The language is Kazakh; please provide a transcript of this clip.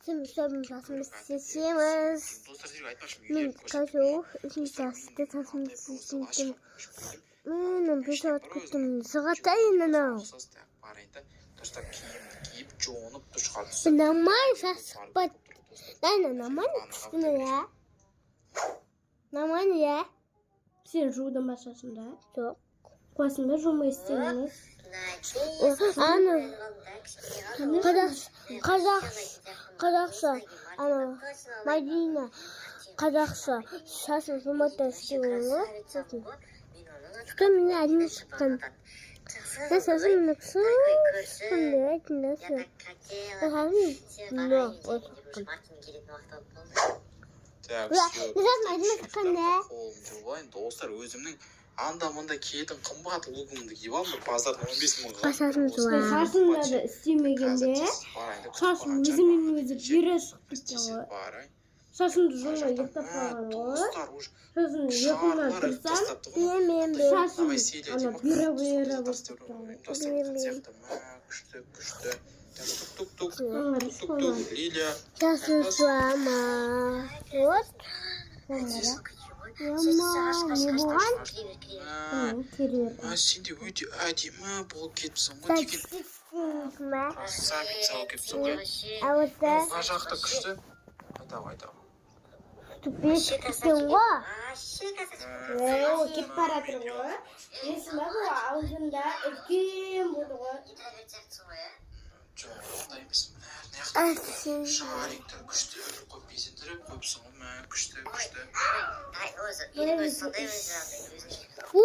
Şimdi tasımız seçiyoruz. Мен кажу, энэ цаастай tasımız seçtim. Мен bir saat күттім. Сағатта инана. Нормально спать. Нормально кішкене ya. Нормально ya. Sen жуудан башlasın da. Жоқ. Қасында жумай істеңіз. Ана. Қазақша. Ана. Мадина. Қазақша. Шашын жуматта істеуіңі. Что меня один шыққан. Я совсем написала, что мне это не все. Я совсем много шыққан. Достар өзімнің анда-мында киетін қымбат лугымды киіп алдым. Базардан 15 000-ға. Қашасын жуа. Шашында да істемегенде шашын өзімен өзі жері шығып кеткен ғой. Шашынды жумай ұйықтап қалған ғой. Сосын ұйқымнан тұрсам, шашын ана бұйра болып кеткен ғой. Күшті. Лилия. Шашын жуама. Вот. Не болған? Сенде өте әдемі болып кетіпсің ғой деген. Красавица болып кетіпсің ғой. Мына жақта күшті. Айта. Түпесің ғой. Кетіп бара жатыр ғой. Есімі ғой аузында үлкен болды ғой. Жоқ, ондай емес. Шарикті күшті қойып безендіріп қойыпсың ғой. Күшті. О!